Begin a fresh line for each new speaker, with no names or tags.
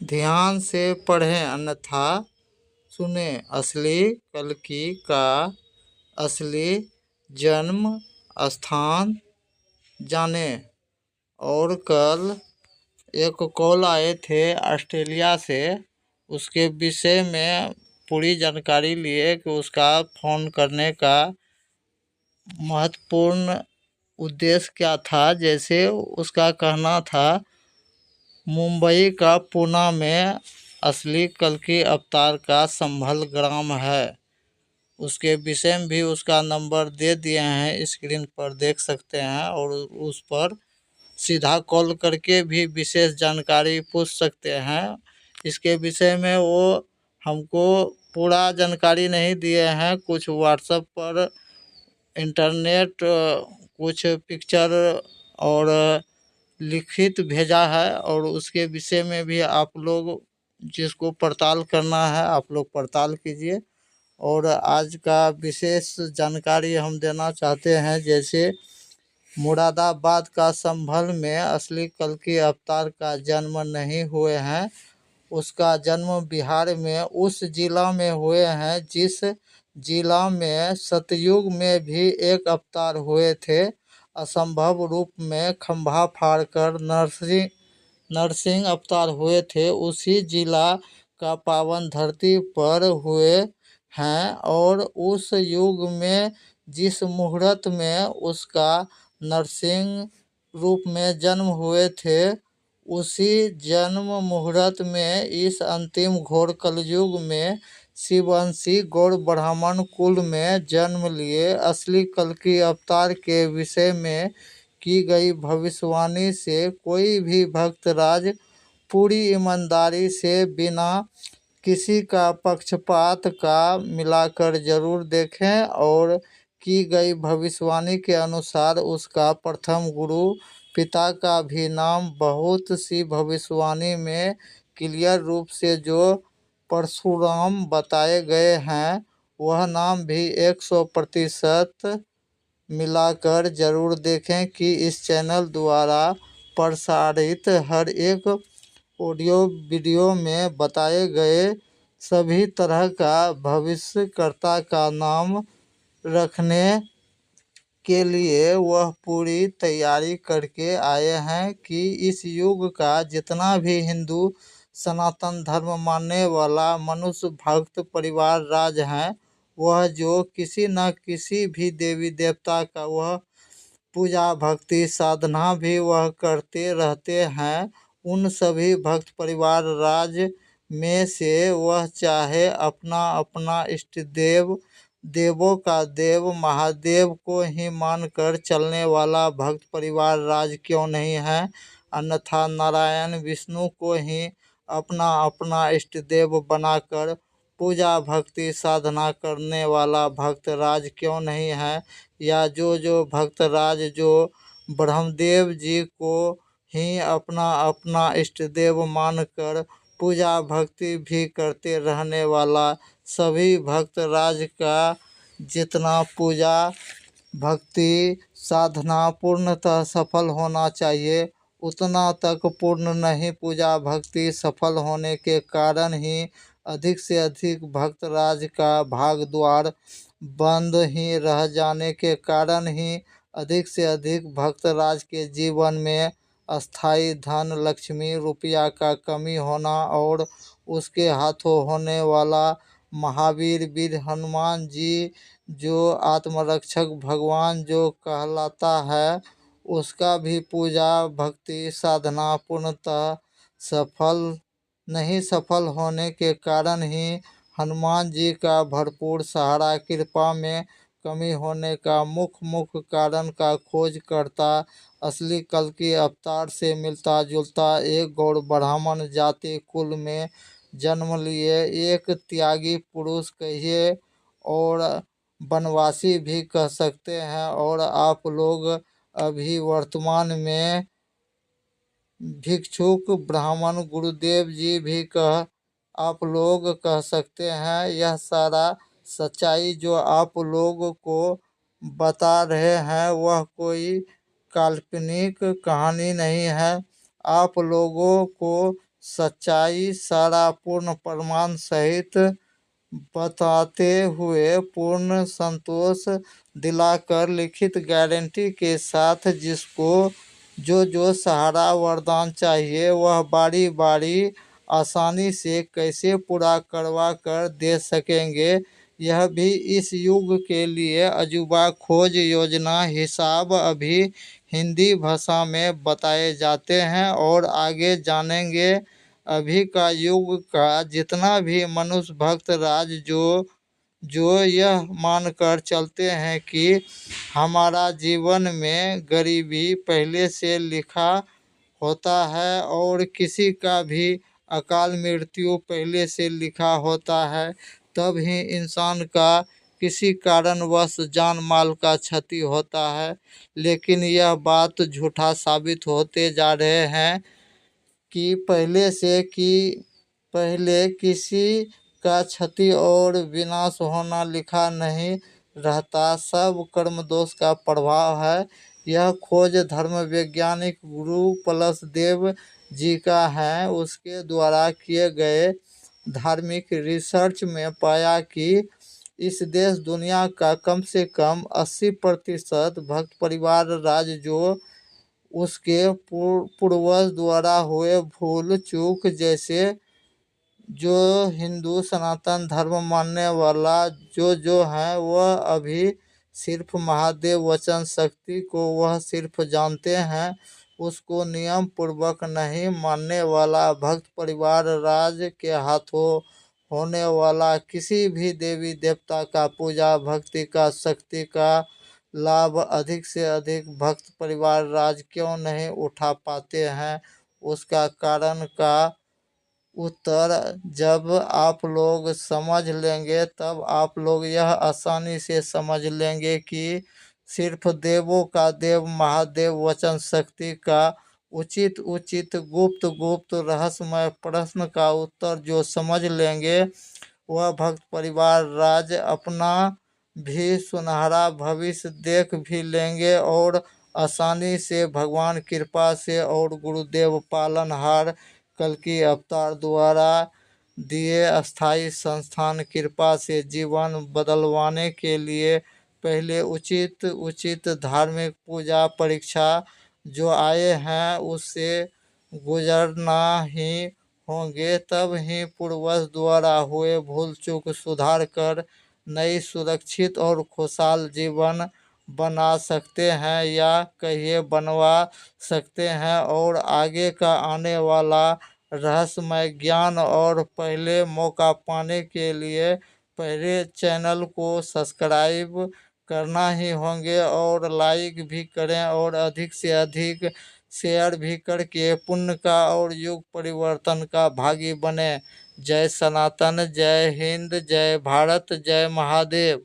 ध्यान से पढ़ें अन्यथा सुने असली कल्कि का असली जन्म स्थान जाने। और कल एक कॉल आए थे ऑस्ट्रेलिया से, उसके विषय में पूरी जानकारी लिए कि उसका फ़ोन करने का महत्वपूर्ण उद्देश्य क्या था। जैसे उसका कहना था मुंबई का पूना में असली कल्कि अवतार का संभल ग्राम है। उसके विषय में भी उसका नंबर दे दिए हैं, स्क्रीन पर देख सकते हैं। और उस पर सीधा कॉल करके भी विशेष जानकारी पूछ सकते हैं। इसके विषय में वो हमको पूरा जानकारी नहीं दिए हैं, कुछ व्हाट्सएप पर इंटरनेट कुछ पिक्चर और लिखित भेजा है। और उसके विषय में भी आप लोग जिसको पड़ताल करना है आप लोग पड़ताल कीजिए। और आज का विशेष जानकारी हम देना चाहते हैं। जैसे मुरादाबाद का संभल में असली कल्कि अवतार का जन्म नहीं हुए हैं। उसका जन्म बिहार में उस जिला में हुए हैं जिस जिला में सतयुग में भी एक अवतार हुए थे। असंभव रूप में खंभा फाड़कर नरसिंह अवतार हुए थे, उसी जिला का पावन धरती पर हुए हैं। और उस युग में जिस मुहूर्त में उसका नरसिंह रूप में जन्म हुए थे, उसी जन्म मुहूर्त में इस अंतिम घोर कलयुग में शिववंशी गौड़ ब्राह्मण कुल में जन्म लिए असली कल्कि अवतार के विषय में की गई भविष्यवाणी से कोई भी भक्तराज पूरी ईमानदारी से बिना किसी का पक्षपात का मिलाकर जरूर देखें। और की गई भविष्यवाणी के अनुसार उसका प्रथम गुरु पिता का भी नाम बहुत सी भविष्यवाणी में क्लियर रूप से जो परशुराम बताए गए हैं, वह नाम भी 100% मिलाकर जरूर देखें कि इस चैनल द्वारा प्रसारित हर एक ऑडियो वीडियो में बताए गए सभी तरह का भविष्यकर्ता का नाम रखने के लिए वह पूरी तैयारी करके आए हैं कि इस युग का जितना भी हिंदू सनातन धर्म मानने वाला मनुष्य भक्त परिवार राज हैं, वह जो किसी न किसी भी देवी देवता का वह पूजा भक्ति साधना भी वह करते रहते हैं। उन सभी भक्त परिवार राज में से वह चाहे अपना अपना इष्ट देव देवों का देव महादेव को ही मानकर चलने वाला भक्त परिवार राज क्यों नहीं है, अन्यथा नारायण विष्णु को ही अपना अपना इष्ट देव बनाकर पूजा भक्ति साधना करने वाला भक्त राज क्यों नहीं है। या जो भक्त राज जो ब्रह्मदेव जी को ही अपना अपना इष्ट देव मानकर पूजा भक्ति भी करते रहने वाला सभी भक्त राज का जितना पूजा भक्ति साधना पूर्णतः सफल होना चाहिए, उतना तक पूर्ण नहीं। पूजा भक्ति सफल होने के कारण ही अधिक से अधिक भक्त राज का भाग द्वार बंद ही रह जाने के कारण ही अधिक से अधिक भक्त राज के जीवन में अस्थाई धन लक्ष्मी रुपया का कमी होना और उसके हाथों होने वाला महावीर वीर हनुमान जी जो आत्मरक्षक भगवान जो कहलाता है, उसका भी पूजा भक्ति साधना पूर्णतः सफल होने के कारण ही हनुमान जी का भरपूर सहारा कृपा में कमी होने का मुख्य कारण का खोज करता असली कल्कि अवतार से मिलता जुलता एक गौड़ ब्राह्मण जाति कुल में जन्म लिए एक त्यागी पुरुष कहिए और वनवासी भी कह सकते हैं। और आप लोग अभी वर्तमान में भिक्षुक ब्राह्मण गुरुदेव जी भी आप लोग कह सकते हैं। यह सारा सच्चाई जो आप लोग को बता रहे हैं वह कोई काल्पनिक कहानी नहीं है। आप लोगों को सच्चाई सारा पूर्ण प्रमाण सहित बताते हुए पूर्ण संतोष दिलाकर लिखित गारंटी के साथ जिसको जो सहारा वरदान चाहिए वह बारी बारी आसानी से कैसे पूरा करवा कर दे सकेंगे। यह भी इस युग के लिए अजूबा खोज योजना हिसाब अभी हिंदी भाषा में बताए जाते हैं और आगे जानेंगे। अभी का युग का जितना भी मनुष्य भक्त राज जो यह मानकर चलते हैं कि हमारा जीवन में गरीबी पहले से लिखा होता है और किसी का भी अकाल मृत्यु पहले से लिखा होता है, तब ही इंसान का किसी कारणवश जान माल का क्षति होता है। लेकिन यह बात झूठा साबित होते जा रहे हैं कि पहले किसी का क्षति और विनाश होना लिखा नहीं रहता, सब कर्म दोष का प्रभाव है। यह खोज धर्म वैज्ञानिक गुरु प्लस देव जी का है। उसके द्वारा किए गए धार्मिक रिसर्च में पाया कि इस देश दुनिया का कम से कम 80% भक्त परिवार राज जो उसके पूर्वज द्वारा हुए भूल चूक, जैसे जो हिंदू सनातन धर्म मानने वाला जो है वह अभी सिर्फ महादेव वचन शक्ति को वह सिर्फ जानते हैं, उसको नियम पूर्वक नहीं मानने वाला भक्त परिवार राज के हाथों होने वाला किसी भी देवी देवता का पूजा भक्ति का शक्ति का लाभ अधिक से अधिक भक्त परिवार राज क्यों नहीं उठा पाते हैं। उसका कारण का उत्तर जब आप लोग समझ लेंगे तब आप लोग यह आसानी से समझ लेंगे कि सिर्फ देवों का देव महादेव वचन शक्ति का उचित उचित गुप्त गुप्त रहस्यमय प्रश्न का उत्तर जो समझ लेंगे वह भक्त परिवार राज अपना भी सुनहरा भविष्य देख भी लेंगे और आसानी से भगवान कृपा से और गुरुदेव पालनहार कल्कि अवतार द्वारा दिए अस्थाई संस्थान कृपा से जीवन बदलवाने के लिए पहले उचित उचित धार्मिक पूजा परीक्षा जो आए हैं उससे गुजरना ही होंगे, तब ही पूर्वज द्वारा हुए भूल चूक सुधार कर नई सुरक्षित और खुशहाल जीवन बना सकते हैं या कहिए बनवा सकते हैं। और आगे का आने वाला रहस्यमय ज्ञान और पहले मौका पाने के लिए पहले चैनल को सब्सक्राइब करना ही होंगे और लाइक भी करें और अधिक से अधिक शेयर भी करके पुण्य का और युग परिवर्तन का भागी बने। जय सनातन, जय हिंद, जय भारत, जय महादेव।